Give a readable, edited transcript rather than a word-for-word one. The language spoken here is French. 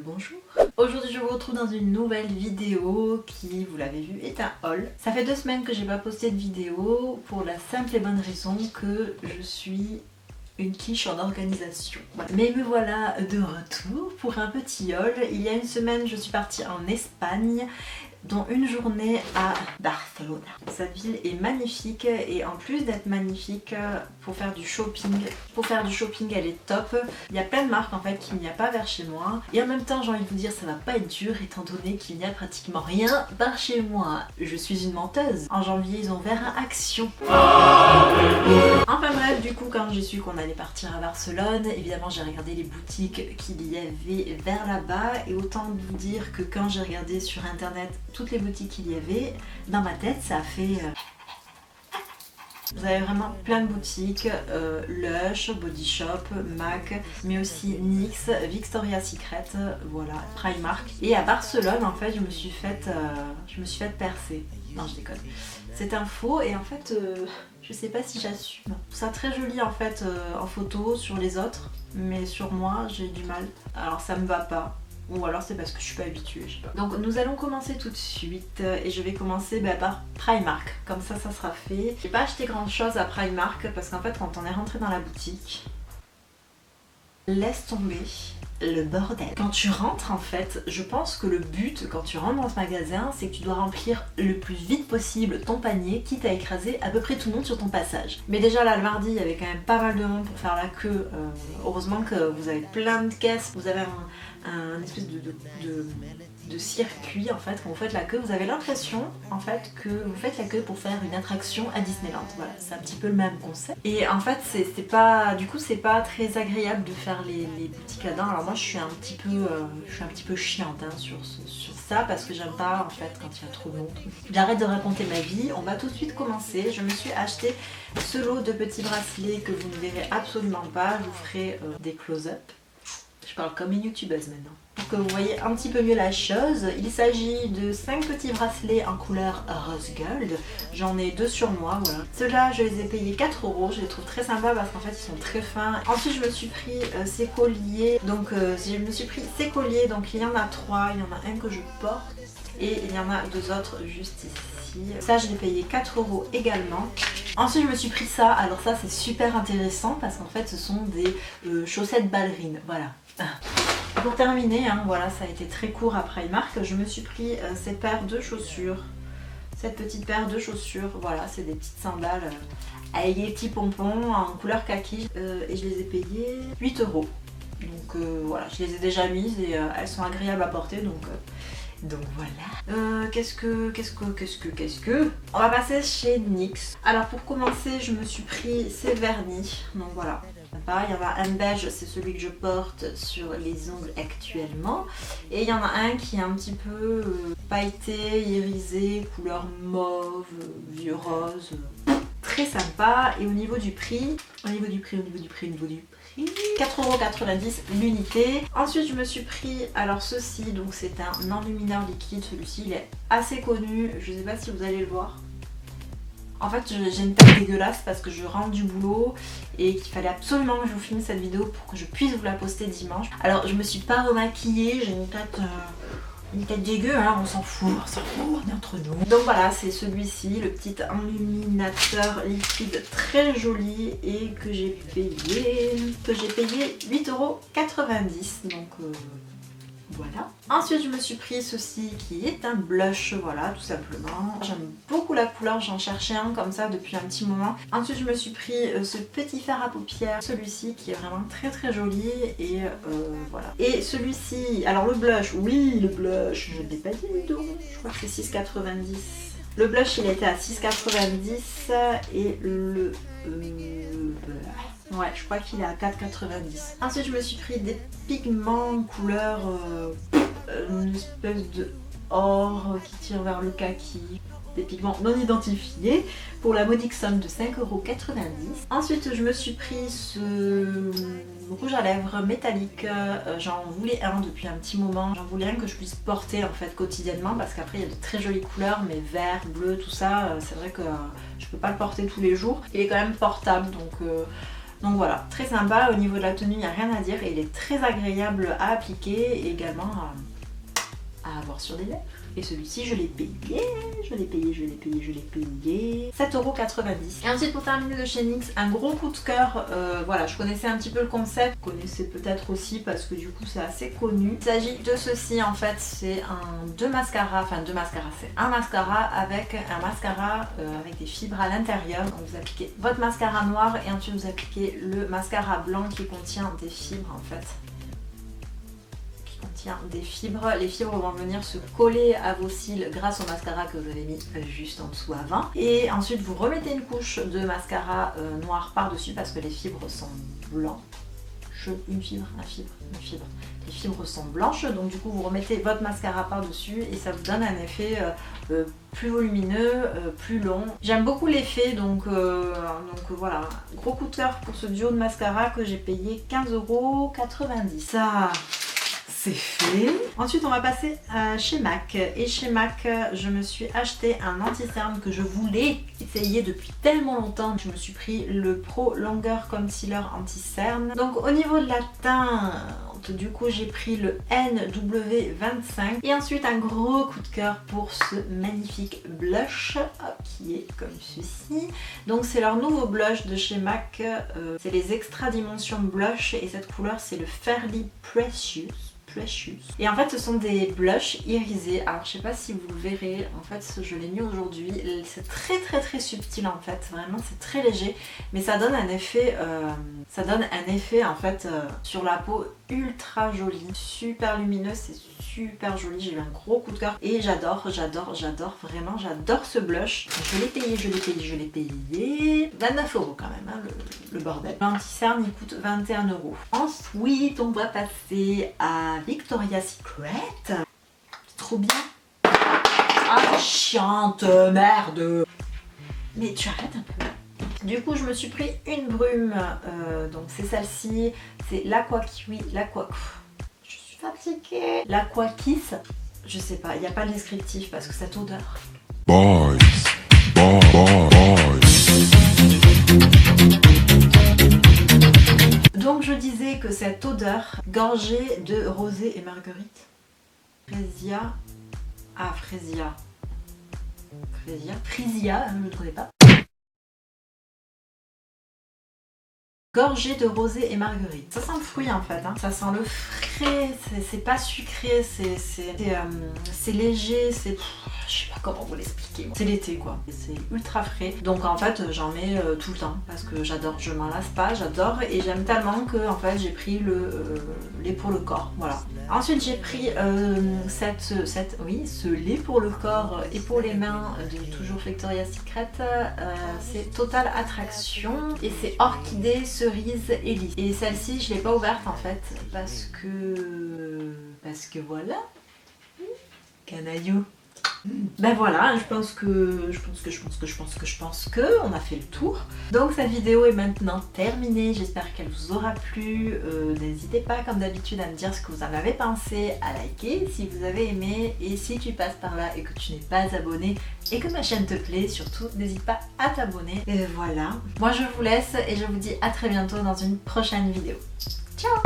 Bonjour. Aujourd'hui je vous retrouve dans une nouvelle vidéo qui, vous l'avez vu, est un haul. Ça fait 2 semaines que j'ai pas posté de vidéo pour la simple et bonne raison que je suis une quiche en organisation. Voilà. Mais me voilà de retour pour un petit haul. Il y a une semaine je suis partie en Espagne, dont une journée à Barcelone. Cette ville est magnifique et en plus d'être magnifique, pour faire du shopping, elle est top. Il y a plein de marques en fait qu'il n'y a pas vers chez moi. Et en même temps j'ai envie de vous dire ça va pas être dur étant donné qu'il n'y a pratiquement rien par chez moi. Je suis une menteuse. En janvier ils ont ouvert un Action. Enfin bref, du coup quand j'ai su qu'on allait partir à Barcelone, évidemment j'ai regardé les boutiques qu'il y avait vers là-bas. Et autant vous dire que quand j'ai regardé sur internet toutes les boutiques qu'il y avait, dans ma tête ça a fait... Vous avez vraiment plein de boutiques, Lush, Body Shop, MAC, mais aussi NYX, Victoria's Secret, voilà, Primark. Et à Barcelone en fait je me suis faite percer. Non je déconne. C'est un faux et en fait je sais pas si j'assume. Je trouve ça très joli en fait en photo sur les autres, mais sur moi j'ai du mal. Alors ça me va pas. Ou alors c'est parce que je suis pas habituée, je sais pas. Donc nous allons commencer tout de suite et je vais commencer par Primark, comme ça sera fait. J'ai pas acheté grand chose à Primark parce qu'en fait quand on est rentré dans la boutique, laisse tomber le bordel. Quand tu rentres en fait, je pense que le but quand tu rentres dans ce magasin, c'est que tu dois remplir le plus vite possible ton panier, quitte à écraser à peu près tout le monde sur ton passage. Mais déjà là le mardi, il y avait quand même pas mal de monde pour faire la queue. Heureusement que vous avez plein de caisses, vous avez un espèce de circuit en fait. Quand vous faites la queue, vous avez l'impression en fait que vous faites la queue pour faire une attraction à Disneyland. Voilà, c'est un petit peu le même concept. Et en fait c'est pas très agréable de faire les petits cadans. Alors moi je suis un petit peu chiante hein, sur ça parce que j'aime pas en fait quand il y a trop de monde. J'arrête de raconter ma vie, on va tout de suite commencer. Je me suis acheté ce lot de petits bracelets que vous ne verrez absolument pas. Je vous ferai des close-up. Je parle comme une youtubeuse maintenant. Pour que vous voyez un petit peu mieux la chose, il s'agit de 5 petits bracelets en couleur rose gold. J'en ai 2 sur moi, voilà. Ceux-là, je les ai payés 4 €. Je les trouve très sympas parce qu'en fait, ils sont très fins. Ensuite, je me suis pris ces colliers. Donc, il y en a 3. Il y en a un que je porte et il y en a 2 autres juste ici. Ça, je l'ai payé 4 € également. Ensuite, je me suis pris ça. Alors ça, c'est super intéressant parce qu'en fait, ce sont des chaussettes ballerines. Voilà. Pour terminer, hein, voilà, ça a été très court à Primark. Je me suis pris cette petite paire de chaussures. Voilà, c'est des petites sandales avec des petits pompons en couleur kaki et je les ai payées 8 €. Donc voilà, je les ai déjà mises et elles sont agréables à porter donc voilà. Qu'est-ce que on va passer chez NYX. Alors pour commencer, je me suis pris ces vernis. Donc voilà. Il y en a un beige, c'est celui que je porte sur les ongles actuellement. Et il y en a un qui est un petit peu pailleté, irisé, couleur mauve, vieux rose. Très sympa. Et au niveau du prix, 4,90 € l'unité. Ensuite je me suis pris, alors ceci, donc c'est un enlumineur liquide. Celui-ci il est assez connu, je ne sais pas si vous allez le voir. En fait j'ai une tête dégueulasse parce que je rentre du boulot et qu'il fallait absolument que je vous filme cette vidéo pour que je puisse vous la poster dimanche. Alors je me suis pas remaquillée, j'ai une tête dégueu, hein, on s'en fout, on est entre nous. Donc voilà, c'est celui-ci, le petit enluminateur liquide très joli et que j'ai payé 8,90 €. Donc voilà. Ensuite je me suis pris ceci qui est un blush, voilà, tout simplement. J'aime beaucoup la couleur, j'en cherchais un comme ça depuis un petit moment. Ensuite je me suis pris ce petit fard à paupières, celui-ci qui est vraiment très très joli et voilà. Et celui-ci, alors le blush, oui le blush, je l'ai pas dit je crois que c'est 6,90 €. Le blush il était à 6,90 € et le... ouais, je crois qu'il est à 4,90 €. Ensuite, je me suis pris des pigments couleur une espèce de or qui tire vers le kaki. Des pigments non identifiés pour la modique somme de 5,90 €. Ensuite, je me suis pris ce rouge à lèvres métallique. J'en voulais un depuis un petit moment. J'en voulais un que je puisse porter en fait quotidiennement parce qu'après il y a de très jolies couleurs, mais vert, bleu, tout ça. C'est vrai que je peux pas le porter tous les jours. Il est quand même portable donc Donc voilà, très sympa. Au niveau de la tenue, il n'y a rien à dire et il est très agréable à appliquer et également à avoir sur des lèvres. Et celui-ci, je l'ai payé, je l'ai payé 7,90 €. Et ensuite, pour terminer de chez NYX, un gros coup de cœur. Voilà, je connaissais un petit peu le concept, vous connaissez peut-être aussi parce que du coup, c'est assez connu. Il s'agit de ceci, en fait, c'est deux mascaras, c'est un mascara avec avec des fibres à l'intérieur. Donc vous appliquez votre mascara noir et ensuite vous appliquez le mascara blanc qui contient des fibres, en fait. Des fibres. Les fibres vont venir se coller à vos cils grâce au mascara que vous avez mis juste en dessous avant. Et ensuite vous remettez une couche de mascara noir par dessus parce que les fibres sont blanches. Une fibre. Les fibres sont blanches, donc du coup vous remettez votre mascara par dessus et ça vous donne un effet plus volumineux, plus long. J'aime beaucoup l'effet, donc voilà, gros coup de cœur pour ce duo de mascara que j'ai payé 15,90 €. Ça, c'est fait. Ensuite on va passer chez MAC et chez MAC je me suis acheté un anti-cerne que je voulais essayer depuis tellement longtemps. Je me suis pris le Pro Longer Concealer anti-cerne. Donc au niveau de la teinte, du coup j'ai pris le NW25 et ensuite un gros coup de cœur pour ce magnifique blush qui est comme ceci. Donc c'est leur nouveau blush de chez MAC, c'est les Extra Dimension Blush et cette couleur c'est le Fairly Precious. Et en fait ce sont des blushs irisés. Alors je sais pas si vous le verrez, en fait je l'ai mis aujourd'hui, c'est très subtil en fait, vraiment c'est très léger, mais ça donne un effet en fait sur la peau ultra joli, super lumineux, c'est super joli. J'ai eu un gros coup de cœur et j'adore, vraiment j'adore ce blush. Je l'ai payé 29 € quand même, hein, le bordel. L'anti-cerne il coûte 21 €. Ensuite on va passer à Victoria's Secret. C'est trop bien. Ah chiante, merde. Mais tu arrêtes un peu. Du coup je me suis pris une brume, donc c'est celle-ci, c'est l'Aqua Kiwi, je suis fatiguée. L'Aqua Kiss, je sais pas, il n'y a pas le descriptif parce que cette odeur. Boys. Donc je disais que cette odeur gorgée de rosée et marguerite. Frisia, je ne connais pas. Gorgée de rosée et marguerite. Ça sent le fruit en fait, hein. Ça sent le frais, c'est pas sucré, c'est léger, c'est... Je sais pas comment vous l'expliquer. C'est l'été quoi, c'est ultra frais. Donc en fait j'en mets tout le temps parce que j'adore, je m'en lasse pas, j'adore et j'aime tellement que en fait j'ai pris le lait pour le corps, voilà. Ensuite j'ai pris ce lait pour le corps et pour les mains de toujours Victoria's Secret. C'est Total Attraction et c'est orchidée, cerise et lys. Et celle-ci je l'ai pas ouverte en fait parce que canaillou. Ben voilà, je pense que on a fait le tour. Donc cette vidéo est maintenant terminée, j'espère qu'elle vous aura plu. N'hésitez pas comme d'habitude à me dire ce que vous en avez pensé, à liker si vous avez aimé et si tu passes par là et que tu n'es pas abonné et que ma chaîne te plaît, surtout n'hésite pas à t'abonner. Et voilà, moi je vous laisse et je vous dis à très bientôt dans une prochaine vidéo. Ciao!